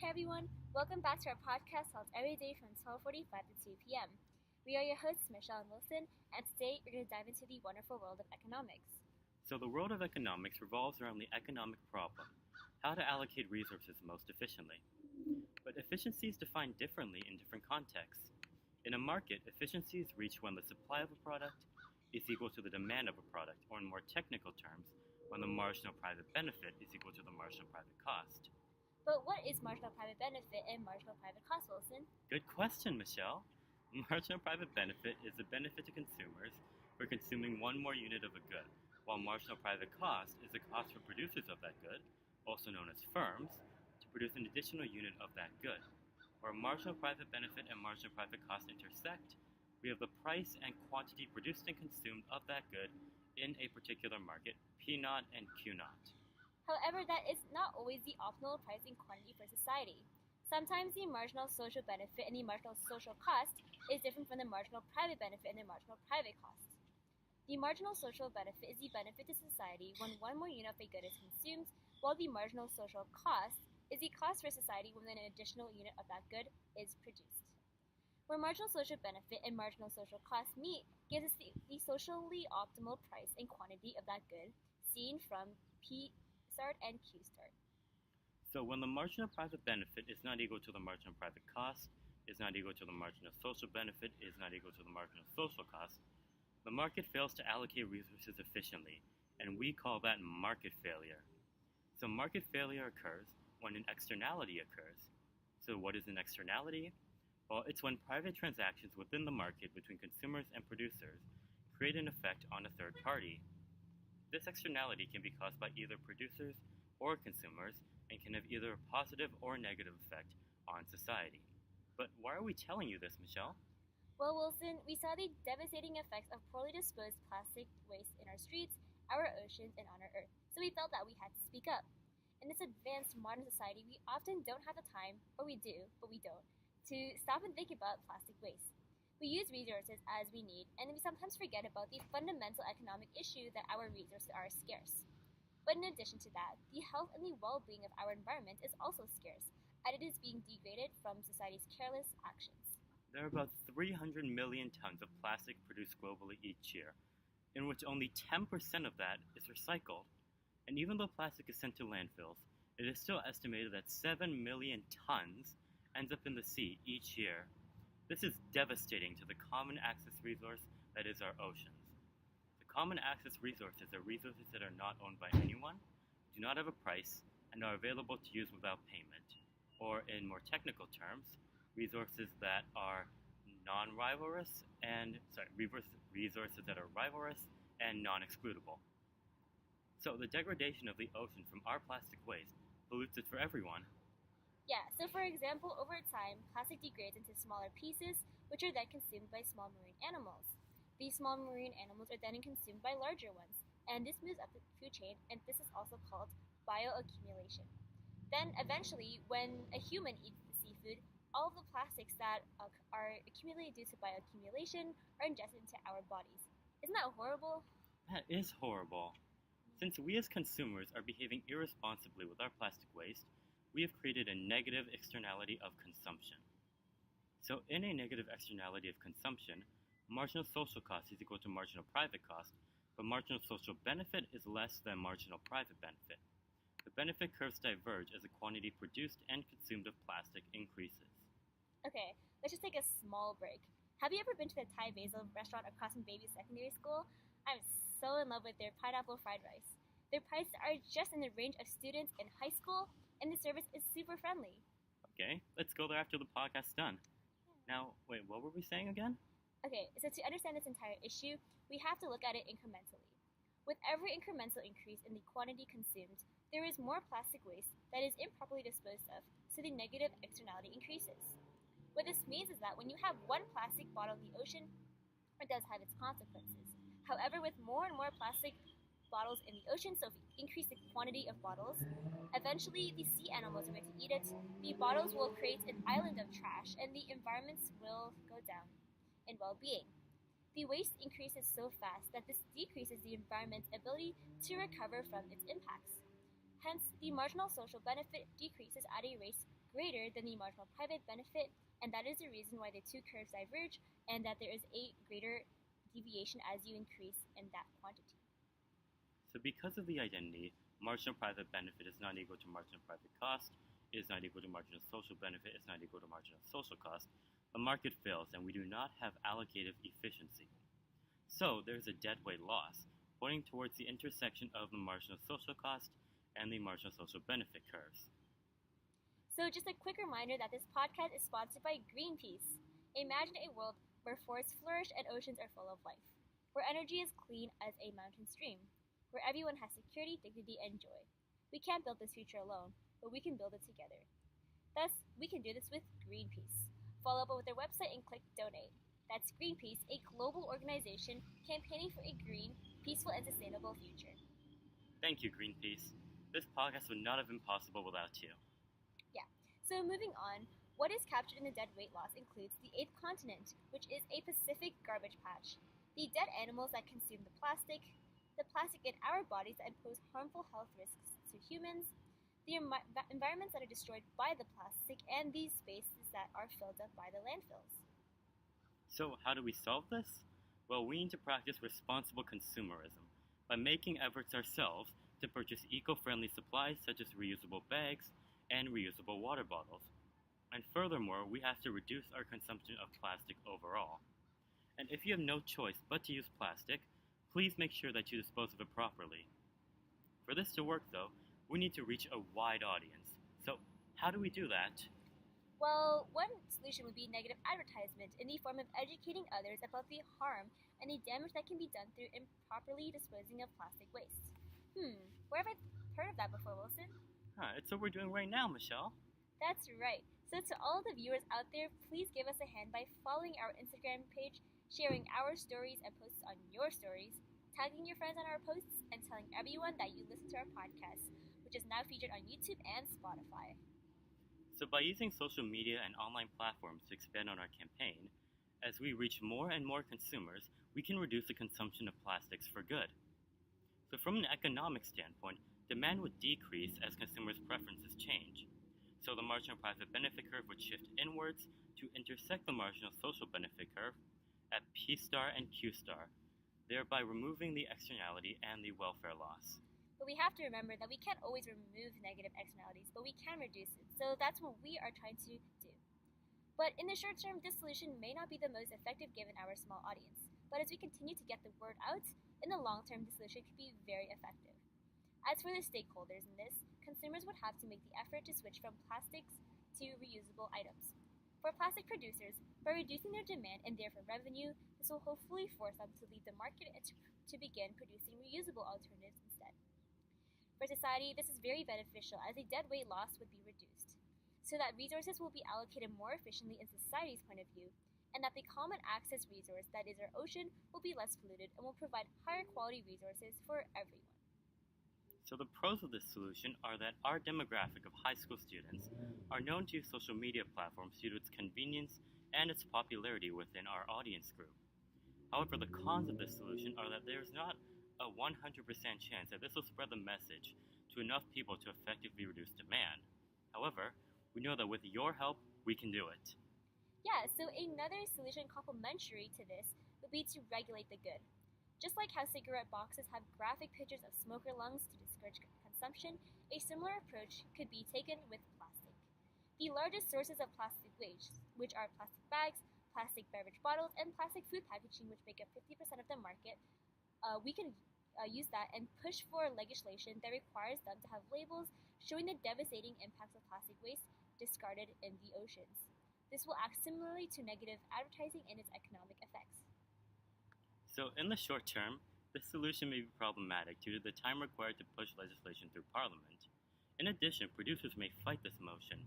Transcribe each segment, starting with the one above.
Hey everyone, welcome back to our podcast held every day from 12:45 to 2 p.m. We are your hosts, Michelle and Wilson, and today we're going to dive into the wonderful world of economics. So the world of economics revolves around the economic problem, how to allocate resources most efficiently. But efficiency is defined differently in different contexts. In a market, efficiency is reached when the supply of a product is equal to the demand of a product, or in more technical terms, when the marginal private benefit is equal to the marginal private cost. But what is marginal private benefit and marginal private cost, Wilson? Good question, Michelle. Marginal private benefit is a benefit to consumers for consuming one more unit of a good, while marginal private cost is the cost for producers of that good, also known as firms, to produce an additional unit of that good. Where marginal private benefit and marginal private cost intersect, we have the price and quantity produced and consumed of that good in a particular market, P naught and Q naught. However, that is not always the optimal price and quantity for society. Sometimes the marginal social benefit and the marginal social cost is different from the marginal private benefit and the marginal private cost. The marginal social benefit is the benefit to society when one more unit of a good is consumed, while the marginal social cost is the cost for society when an additional unit of that good is produced. Where marginal social benefit and marginal social cost meet gives us the socially optimal price and quantity of that good, seen from P start and Q start. So when the marginal private benefit is not equal to the marginal private cost, is not equal to the marginal social benefit, is not equal to the marginal social cost, the market fails to allocate resources efficiently, and we call that market failure. So market failure occurs when an externality occurs. So what is an externality? Well, it's when private transactions within the market between consumers and producers create an effect on a third party. This externality can be caused by either producers or consumers and can have either a positive or negative effect on society. But why are we telling you this, Michelle? Well, Wilson, we saw the devastating effects of poorly disposed plastic waste in our streets, our oceans, and on our Earth, so we felt that we had to speak up. In this advanced modern society, we often don't have the time, or we do, but we don't, to stop and think about plastic waste. We use resources as we need, and we sometimes forget about the fundamental economic issue that our resources are scarce. But in addition to that, the health and the well-being of our environment is also scarce, and it is being degraded from society's careless actions. There are about 300 million tons of plastic produced globally each year, in which only 10% of that is recycled. And even though plastic is sent to landfills, it is still estimated that 7 million tons ends up in the sea each year. This is devastating to the common access resource that is our oceans. The common access resources are resources that are not owned by anyone, do not have a price, and are available to use without payment. Or in more technical terms, resources that are resources that are rivalrous and non-excludable. So the degradation of the ocean from our plastic waste pollutes it for everyone. Yeah, so for example, over time, plastic degrades into smaller pieces, which are then consumed by small marine animals. These small marine animals are then consumed by larger ones, and this moves up the food chain, and this is also called bioaccumulation. Then, eventually, when a human eats the seafood, all of the plastics that are accumulated due to bioaccumulation are ingested into our bodies. Isn't that horrible? That is horrible. Since we as consumers are behaving irresponsibly with our plastic waste, we have created a negative externality of consumption. So in a negative externality of consumption, marginal social cost is equal to marginal private cost, but marginal social benefit is less than marginal private benefit. The benefit curves diverge as the quantity produced and consumed of plastic increases. Okay, let's just take a small break. Have you ever been to the Thai Basil restaurant across from Baby Secondary School? I'm so in love with their pineapple fried rice. Their prices are just in the range of students in high school, and the service is super friendly. Okay, let's go there after the podcast's done. Now, wait, what were we saying again? Okay, so to understand this entire issue, we have to look at it incrementally. With every incremental increase in the quantity consumed, there is more plastic waste that is improperly disposed of, so the negative externality increases. What this means is that when you have one plastic bottle in the ocean, it does have its consequences. However, with more and more plastic bottles in the ocean, so if you increase the quantity of bottles, eventually the sea animals are going to eat it, the bottles will create an island of trash, and the environments will go down in well-being. The waste increases so fast that this decreases the environment's ability to recover from its impacts. Hence, the marginal social benefit decreases at a rate greater than the marginal private benefit, and that is the reason why the two curves diverge and that there is a greater deviation as you increase in that quantity. So because of the identity, marginal private benefit is not equal to marginal private cost, is not equal to marginal social benefit, is not equal to marginal social cost, the market fails and we do not have allocative efficiency. So there's a deadweight loss, pointing towards the intersection of the marginal social cost and the marginal social benefit curves. So just a quick reminder that this podcast is sponsored by Greenpeace. Imagine a world where forests flourish and oceans are full of life, where energy is clean as a mountain stream, where everyone has security, dignity, and joy. We can't build this future alone, but we can build it together. Thus, we can do this with Greenpeace. Follow up with their website and click donate. That's Greenpeace, a global organization campaigning for a green, peaceful, and sustainable future. Thank you, Greenpeace. This podcast would not have been possible without you. So moving on, what is captured in the dead weight loss includes the 8th continent, which is a Pacific garbage patch, the dead animals that consume the plastic in our bodies that impose harmful health risks to humans, the environments that are destroyed by the plastic, and these spaces that are filled up by the landfills. So how do we solve this? Well, we need to practice responsible consumerism by making efforts ourselves to purchase eco-friendly supplies such as reusable bags and reusable water bottles. And furthermore, we have to reduce our consumption of plastic overall. And if you have no choice but to use plastic, please make sure that you dispose of it properly. For this to work though, we need to reach a wide audience. So how do we do that? Well, one solution would be negative advertisement in the form of educating others about the harm and the damage that can be done through improperly disposing of plastic waste. Where have I heard of that before, Wilson? It's what we're doing right now, Michelle. That's right. So to all the viewers out there, please give us a hand by following our Instagram page, sharing our stories and posts on your stories, tagging your friends on our posts, and telling everyone that you listen to our podcast, which is now featured on YouTube and Spotify. So by using social media and online platforms to expand on our campaign, as we reach more and more consumers, we can reduce the consumption of plastics for good. So from an economic standpoint, demand would decrease as consumers' preferences change. So the marginal private benefit curve would shift inwards to intersect the marginal social benefit curve at P star and Q star, thereby removing the externality and the welfare loss. But we have to remember that we can't always remove negative externalities, but we can reduce it. So that's what we are trying to do. But in the short term, this solution may not be the most effective given our small audience. But as we continue to get the word out, in the long term, this solution could be very effective. As for the stakeholders in this, consumers would have to make the effort to switch from plastics to reusable items. For plastic producers, by reducing their demand and therefore revenue, this will hopefully force them to leave the market and to begin producing reusable alternatives instead. For society, this is very beneficial as a dead weight loss would be reduced, so that resources will be allocated more efficiently in society's point of view, and that the common access resource that is our ocean will be less polluted and will provide higher quality resources for everyone. So the pros of this solution are that our demographic of high school students are known to use social media platforms due to its convenience and its popularity within our audience group. However, the cons of this solution are that there is not a 100% chance that this will spread the message to enough people to effectively reduce demand. However, we know that with your help, we can do it. Yeah, so another solution complementary to this would be to regulate the good. Just like how cigarette boxes have graphic pictures of smoker lungs to discourage consumption, a similar approach could be taken with plastic. The largest sources of plastic waste, which are plastic bags, plastic beverage bottles, and plastic food packaging, which make up 50% of the market, we can use that and push for legislation that requires them to have labels showing the devastating impacts of plastic waste discarded in the oceans. This will act similarly to negative advertising and its economic effects. So in the short term, this solution may be problematic due to the time required to push legislation through Parliament. In addition, producers may fight this motion,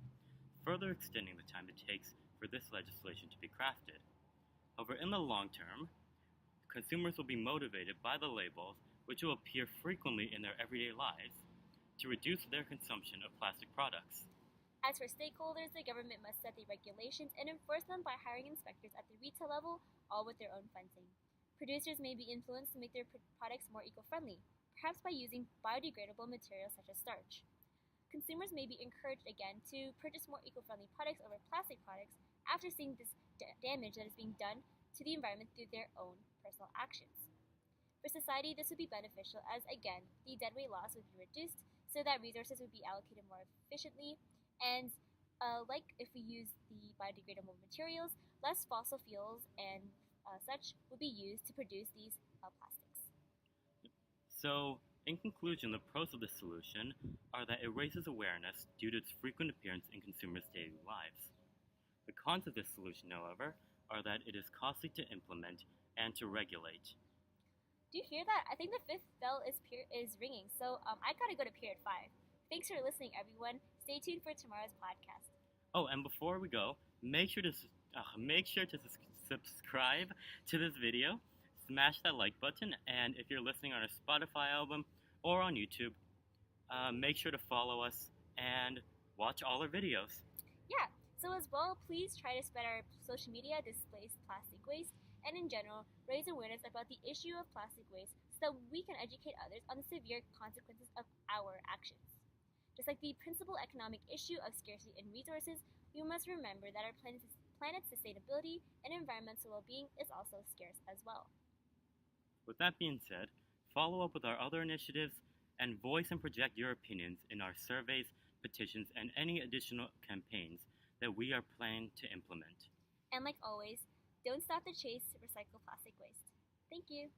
further extending the time it takes for this legislation to be crafted. However, in the long term, consumers will be motivated by the labels, which will appear frequently in their everyday lives, to reduce their consumption of plastic products. As for stakeholders, the government must set the regulations and enforce them by hiring inspectors at the retail level, all with their own funding. Producers may be influenced to make their products more eco-friendly, perhaps by using biodegradable materials such as starch. consumers may be encouraged again to purchase more eco-friendly products over plastic products after seeing this damage that is being done to the environment through their own personal actions. For society, this would be beneficial as, again, the deadweight loss would be reduced so that resources would be allocated more efficiently, and like if we use the biodegradable materials, less fossil fuels and such would be used to produce these plastics. So, in conclusion, the pros of this solution are that it raises awareness due to its frequent appearance in consumers' daily lives. The cons of this solution, however, are that it is costly to implement and to regulate. Do you hear that? I think the fifth bell is ringing, so I gotta go to period 5. Thanks for listening, everyone. Stay tuned for tomorrow's podcast. Oh, and before we go, make sure to subscribe to this video, smash that like button, and if you're listening on a Spotify album or on YouTube, make sure to follow us and watch all our videos. Yeah, so as well, please try to spread our social media displays plastic waste, and in general, raise awareness about the issue of plastic waste so that we can educate others on the severe consequences of our actions. Just like the principal economic issue of scarcity in resources, we must remember that our planet's sustainability and environmental well-being is also scarce as well. With that being said, follow up with our other initiatives and voice and project your opinions in our surveys, petitions, and any additional campaigns that we are planning to implement. And like always, don't stop the chase to recycle plastic waste. Thank you.